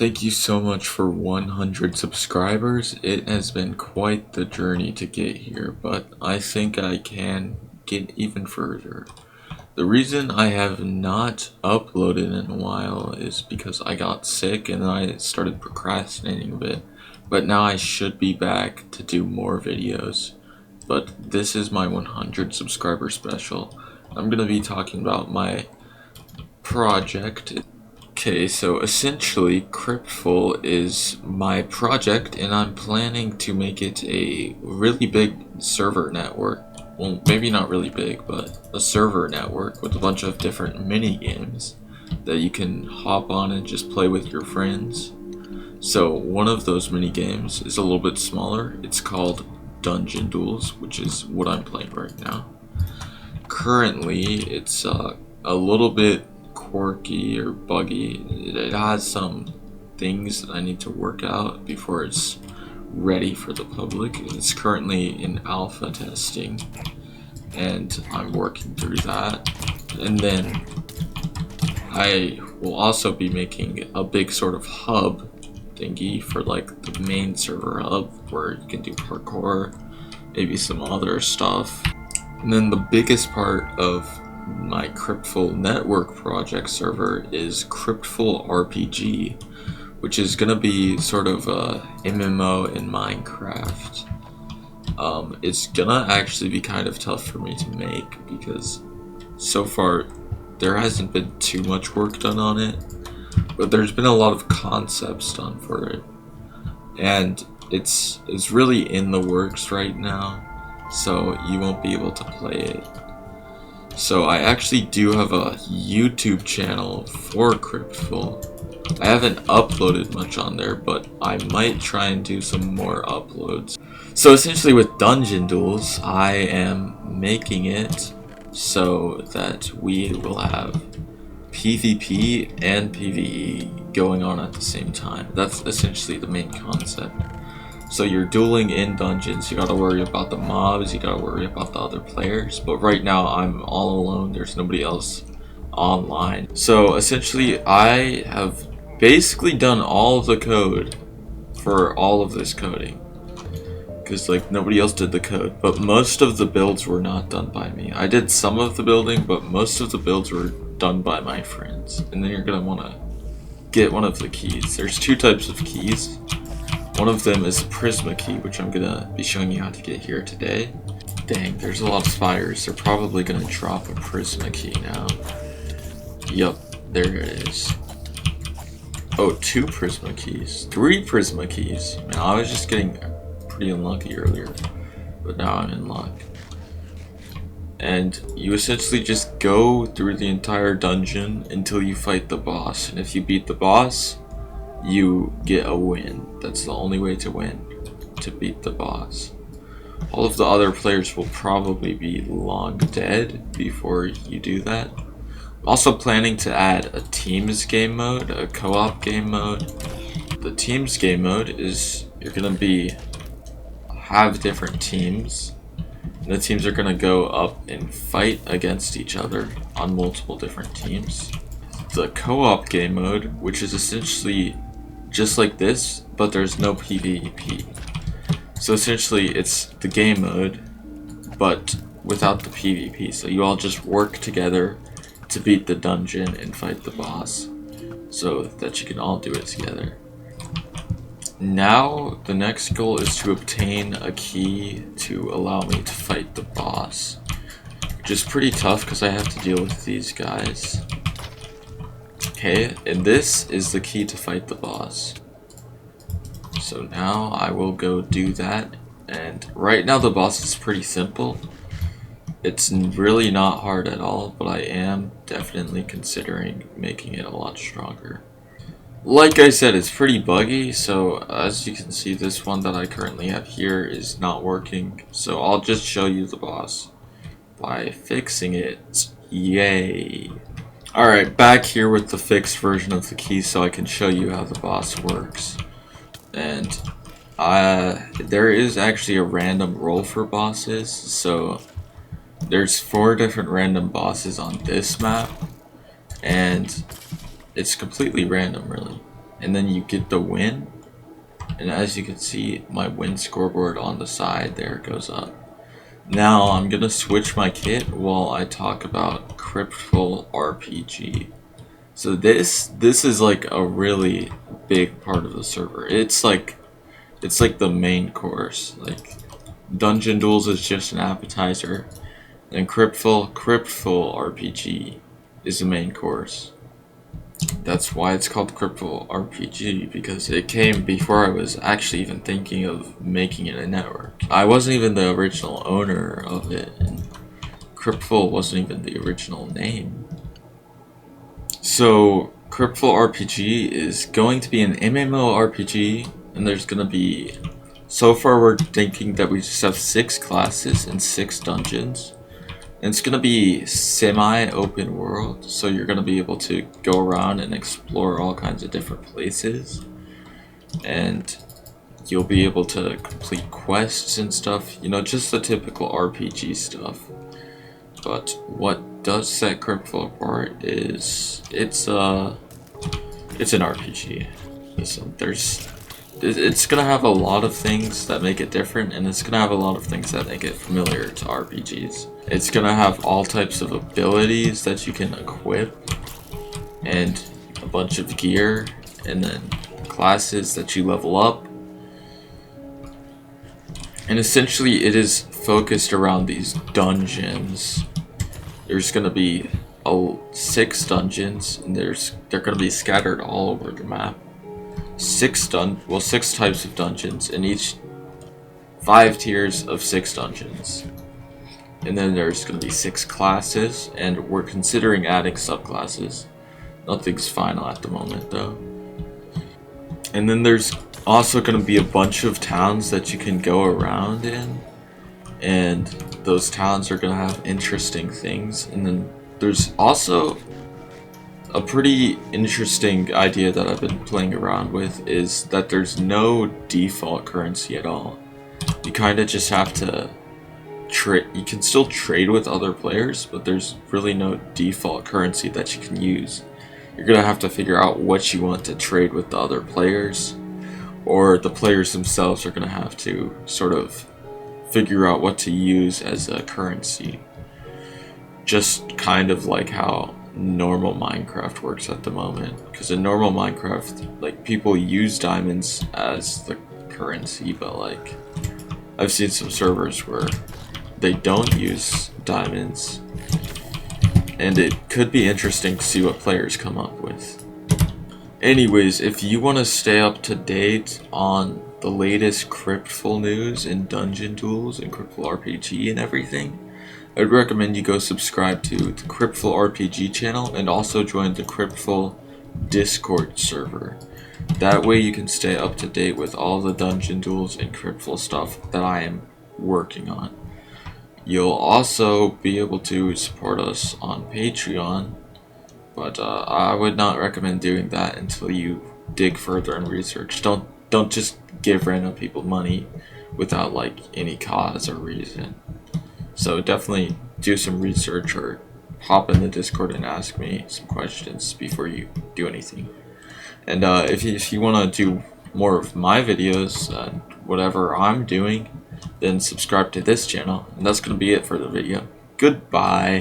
Thank you so much for 100 subscribers. It has been quite the journey to get here, but I think I can get even further. The reason I have not uploaded in a while is because I got sick and I started procrastinating a bit, but now I should be back to do more videos. But this is my 100 subscriber special. I'm going to be talking about my project. Okay, so essentially Cryptful is my project and I'm planning to make it a really big server network. Well, maybe not really big, but a server network with a bunch of different mini games that you can hop on and just play with your friends. So one of those mini games is a little bit smaller. It's called Duels, which is what I'm playing right now. Currently, it's a little bit quirky or buggy. It has some things that I need to work out before it's ready for the public. It's currently in alpha testing and I'm working through that. And then I will also be making a big sort of hub thingy for like the main server hub where you can do parkour, maybe some other stuff. And then the biggest part of my Cryptful network project server is CryptfulRPG, which is gonna be sort of a MMO in Minecraft. It's gonna actually be kind of tough for me to make because so far there hasn't been too much work done on it, but there's been a lot of concepts done for it, and it's really in the works right now, so you won't be able to play it. So I actually do have a YouTube channel for Cryptful. I haven't uploaded much on there, but I might try and do some more uploads. So essentially with Duels, I am making it so that we will have PvP and PvE going on at the same time. That's essentially the main concept. So you're dueling in dungeons, you gotta worry about the mobs, you gotta worry about the other players, but right now I'm all alone, there's nobody else online. So essentially I have basically done all of the code for all of this coding, because like nobody else did the code, but most of the builds were not done by me. I did some of the building, but most of the builds were done by my friends. And then you're gonna wanna get one of the keys. There's two types of keys. One of them is a Prisma key, which I'm gonna be showing you how to get here today. Dang, there's a lot of spiders. They're probably gonna drop a Prisma key now. Yup, there it is. Oh, two Prisma keys. Three Prisma keys. Man, I was just getting pretty unlucky earlier, but now I'm in luck. And you essentially just go through the entire dungeon until you fight the boss. And if you beat the boss, you get a win. That's the only way to win, to beat the boss. All of the other players will probably be long dead before you do that. I'm also planning to add a teams game mode, a co-op game mode. The teams game mode is you're gonna have different teams. And the teams are gonna go up and fight against each other on multiple different teams. The co-op game mode, which is essentially just like this, but there's no PvP. So essentially it's the game mode, but without the PvP. So you all just work together to beat the dungeon and fight the boss, so that you can all do it together. Now the next goal is to obtain a key to allow me to fight the boss, which is pretty tough because I have to deal with these guys. Okay, and this is the key to fight the boss. So now I will go do that, and right now the boss is pretty simple. It's really not hard at all, but I am definitely considering making it a lot stronger. Like I said, it's pretty buggy, so as you can see, this one that I currently have here is not working. So I'll just show you the boss by fixing it. Yay! Alright, back here with the fixed version of the key so I can show you how the boss works. And there is actually a random roll for bosses, so there's 4 different random bosses on this map, and it's completely random really. and then you get the win. And as you can see, my win scoreboard on the side there goes up. Now I'm gonna switch my kit while I talk about CryptfulRPG. So this is like a really big part of the server. It's like the main course. Like Dungeon Duels is just an appetizer, and CryptfulRPG is the main course. That's why it's called CryptfulRPG, because it came before I was actually even thinking of making it a network. I wasn't even the original owner of it, and Cryptful wasn't even the original name. So CryptfulRPG is going to be an MMORPG, and there's gonna be, so far we're thinking that we just have 6 classes and 6 dungeons. And it's gonna be semi-open world, so you're gonna be able to go around and explore all kinds of different places, and you'll be able to complete quests and stuff, you know, just the typical RPG stuff. But what does set Cryptful apart is it's an RPG. Listen, it's gonna have a lot of things that make it different, and it's gonna have a lot of things that make it familiar to RPGs. It's gonna have all types of abilities that you can equip, and a bunch of gear, and then classes that you level up. And essentially it is focused around these dungeons. There's gonna be 6 dungeons, and they're gonna be scattered all over the map. 6 types of dungeons, and each 5 tiers of 6 dungeons. And then there's going to be 6 classes, and we're considering adding subclasses. Nothing's final at the moment though. And then there's also going to be a bunch of towns that you can go around in, and those towns are going to have interesting things. And then there's also a pretty interesting idea that I've been playing around with, is that there's no default currency at all. You kind of just have to trade. You can still trade with other players, but there's really no default currency that you can use. You're gonna have to figure out what you want to trade with the other players, or the players themselves are gonna have to sort of figure out what to use as a currency. Just kind of like how normal Minecraft works at the moment, because in normal Minecraft, like, people use diamonds as the currency, but like I've seen some servers where they don't use diamonds, and it could be interesting to see what players come up with. Anyways, if you want to stay up to date on the latest Cryptful news and Dungeon Duels and CryptfulRPG and everything, I'd recommend you go subscribe to the CryptfulRPG channel, and also join the Cryptful Discord server. That way you can stay up to date with all the Dungeon Duels and Cryptful stuff that I am working on. You'll also be able to support us on Patreon, but I would not recommend doing that until you dig further and research. Don't just give random people money without like any cause or reason. So definitely do some research, or hop in the Discord and ask me some questions before you do anything. And if you want to do more of my videos and whatever I'm doing, then subscribe to this channel. And that's going to be it for the video. Goodbye.